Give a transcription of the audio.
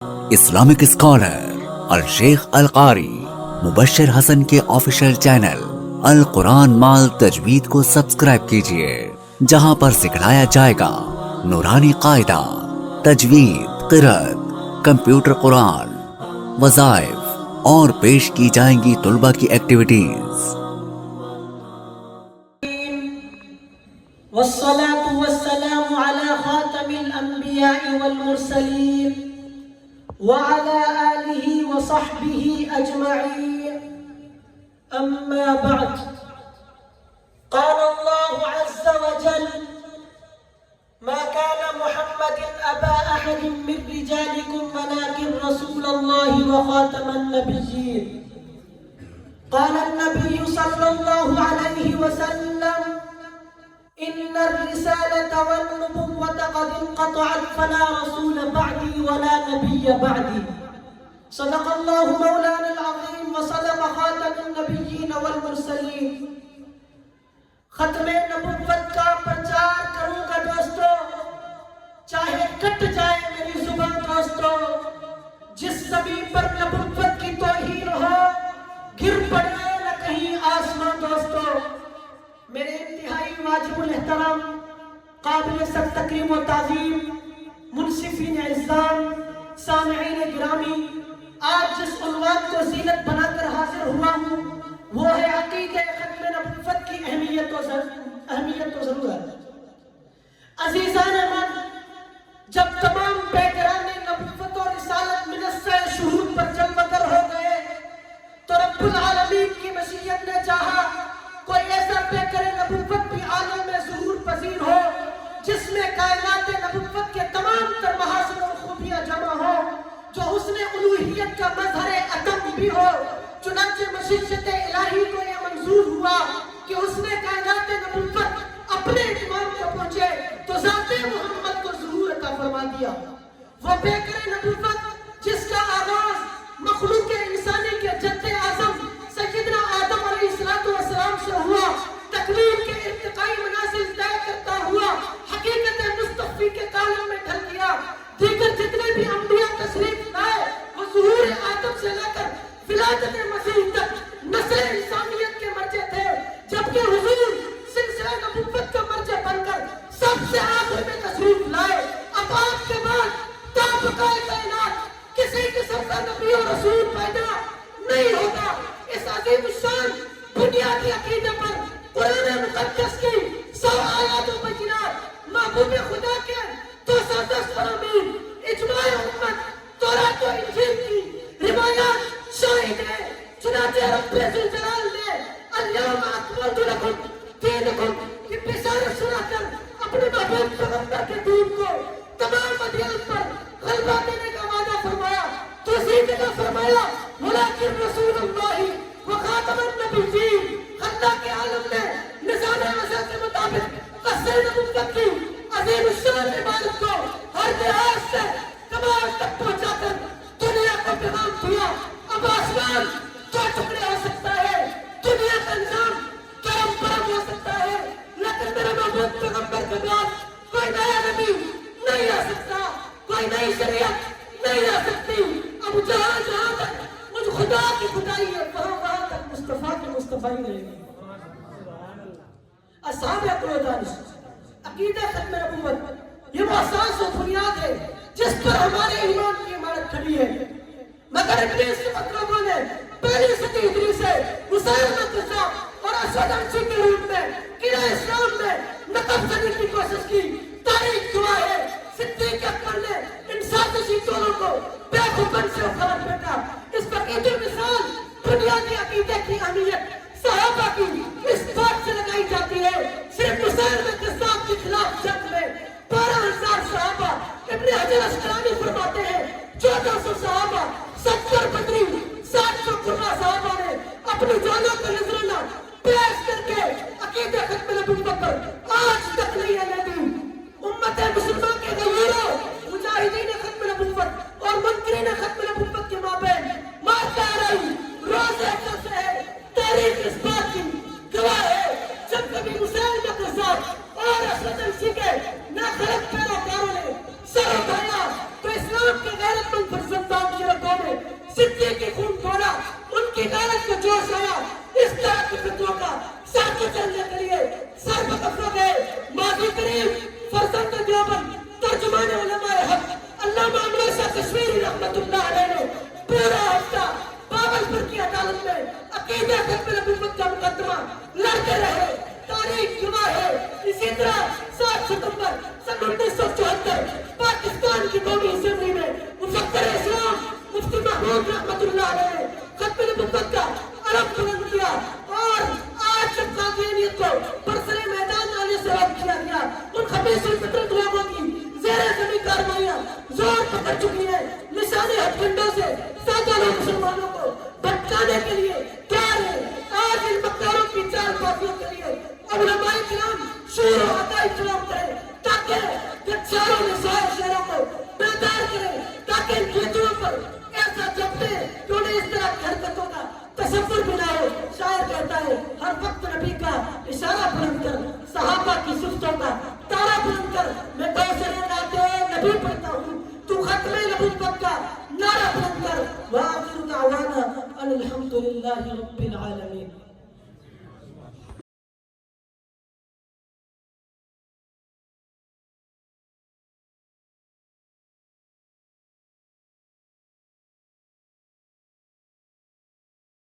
Islamic scholar الشیخ القاری مبشر حسن کے official channel القرآن مال تجوید کو سبسکرائب کیجئے، جہاں پر سکھلایا جائے گا نورانی قاعدہ، تجوید، قرأت، کمپیوٹر قرآن، وظائف اور پیش کی جائیں گی طلبہ کی ایکٹیویٹیز۔ والصلاة والسلام على خاتم الأنبياء والمرسلين وعلى آله وصحبه أجمعين، أما بعد، قال الله عز وجل: ما كان محمد أبا أحد من رجالكم ولكن رسول الله وخاتم النبيين. قال النبي صلى الله عليه وسلم: إن الرسالة والنبوة قد انقطعت فلا رسول بعدي ولا نبي بعدي. صدق الله مولانا العظيم وصدق خاتم النبيين والمرسلين. ختم نبوت کا پرچار کروں گا دوستو، چاہے کٹ جائے میری زبان دوستو، جس زمین پر نبوت کی توہین ہو گر پڑے نہ کہیں آسمان دوستو۔ میرے انتہائی واجب الاحترام، قابل سخت تکریم و تعظیم منصفین عزام، سامعین گرامی، آج جس عنوان کو زینت بنا کر حاضر ہوا ہوں وہ ہے عقیدہ ختم نبوت کی اہمیت و ضرورت۔ عزیزان من، جب تمام پیکران نبوت و رسالت منصہ شہود پر جلوگر ہو گئے تو رب العالمین کی مشیت نے چاہا کوئی ایسا پیکر نبوت بھی عالم میں ظہور پذیر ہو جس میں کائنات نبوت کے تمام تر محاسن اور خوبیاں جمع ہو، جو حسن الوہیت کا مظہر اتم بھی ہو۔ چنانچہ مشیت الہی کو یہ منظور ہوا کہ اس نے کائنات نبوت اپنے اتمام کو پہنچے تو ذات محمد کو ظہور عطا فرما دیا۔ وہ پیکر نبوت جس کا آغاز مخلوق انسانی کے جد اعظم سیدنا آدم علیہ السلام سے ہوا، تکوین کے ارتقائی منازل طے کرتا ہوا حقیقت مصطفی کے کالم میں ڈھل گیا۔ دیگر جتنے بھی انبیاء تشریف لائے وہ ظہور آدم سے لے کر ولادت مسیح تک نسل انسانیت کے مرجع تھے، جبکہ حضور سلسلہ نبوت کا مرجع بن کر سب سے آخر میں تشریف لائے۔ اب آپ کے بعد تا بقائے کائنات کسی قسم کا نبی اور رسول پیدا نہیں ہوگا۔ اس عظیم الشان بنیادی عقیدے پر قرآن مقدس کی 100 آیات و بینات، محبوب خدا کے 210 فرامین، اجماع امت، تورات و انجیل کی روایات شاہد ہے۔ چنانچہ رب ذوالجلال نے الیوم اکملت لکم دینکم کی بشارت سنا کر اپنے محبوب پیغمبر کے دین کو تمام ادیان پر غلبہ دینے کا وعدہ فرمایا۔ تو اسی جگہ فرمایا ولیکن رسول اللہ وخاتم النبیین۔ اللہ کے عالم نے نظام ازل کے مطابق قصر نبوت کی عظیم الشان عبادت کو ہر لحاظ سے کمال تک پہنچا کر دنیا کو پیغام دیا۔ اب آسمان دو ٹکڑے ہو سکتا ہے، دنیا کا نظام کرم پرم ہو سکتا ہے، لیکن میرے محبوب پیغمبر کے بعد کوئی نیا نبی نہیں آ سکتا، کوئی نئی شریعت نہیں آ سکتی۔ اب جہاں جہاں تک مجھ خدا کی خدائی ہے وہاں تک مصطفیٰ کی مصطفیٰ رہے گی۔ اصحاب اقرودانش عقیدہ ختم نبوت یہ وہ اساس و بنیاد ہے جس پر ہمارے ایمان کی عمارت کھڑی ہے، مگر ابلیس کے مطلبوں نے پہلی صدی ہجری سے مسیلمہ کذاب اور اسود عنسی کے روپ میں قلعہ اسلام میں نقب کرنے کی کوشش کی۔ تاریخ گواہ ہے صدیق اکبر نے ان سازشی چوروں کو بے خوبن سے اکھاڑ پھینکا۔ اس بقیدی مثال بنیادی عقیدے کی اہمیت صحابہ کی اس بات سے لگائی جاتی ہے، صرف مسیلمہ کذاب کے خلاف جنگ میں 12,000 صحابہ، ابن حجر اسقلانی فرماتے ہیں 1400 صحابہ، 70 بدری، 700 قرہ صحابہ نے اپنی جانوں کا نذرانہ پیش کر کے عقیدہ ختم نبوت پر آج تک نہیں آنے دی۔ امت مسلمان کے غیوروں، مجاہدین ختم نبوت اور منکرین ختم نبوت کے مابین مارکہ رہی روز ایک سے ہے۔ تاریخ اس بات کی گواہ ہے جب کبھی مسیلمہ کذاب اور اسود عنسی کے ناخلق پیروکاروں نے سر اٹھایا تو اسلام کے غیرت مند فرزند صدیق کے خون دوڑا، ان کی غیرت کو جوش آیا، اس طرح کے فتووں کا ساتھ چلنے کے لیے سر بکف ہو گئے۔ ماضی قریب فرزند دیوبند ترجمان علماء حق علامہ انور شاہ کشمیری رحمت اللہ علیہ نے پورا ہفتہ باولپور کی عدالت میں عقیدہ ختم نبوت کا مقدمہ لڑتے رہے۔ تاریخ گواہ ہے۔ اسی طرح 7 ستمبر سن 1974 پاکستان کی قومی اسمبلی میں مفکر اسلام مفتی محمود رحمت اللہ علیہ نے ختم نبوت کا علم بلند کیا، اور آج جب قادیانیت کو برسر میدان آنے سے روک کیا گیا، ان خبیث الفطرت لوگوں کی زیر زمین کارروائیاں زور پکڑ چکی ہیں، نشان ہتھ کنڈوں سے سینکڑوں مسلمانوں کو بھٹکانے کے لیے تیار ہے۔ آج ان مکاروں کی چال بازیوں کے لیے علماء کرام شور و عطائی کلام کریں، تاکہ گچاروں میں سائے شہروں کو بیدار کریں، تاکہ ان کیتوں پر ایسا جبتے کہ انہیں اس طرح کی حرکتوں کا تصور بھی نہ ہو۔ شاعر کہتا ہے ہر وقت نبی کا اشارہ بلند کر، صحابہ کی صفتوں کا تارا بلند کر، میں کوثر ناطے نبی پڑھتا ہوں، تو ختم نبوت کا نعرہ بلند کر۔ وآخر دعوانا ان الحمد للہ رب العالمین۔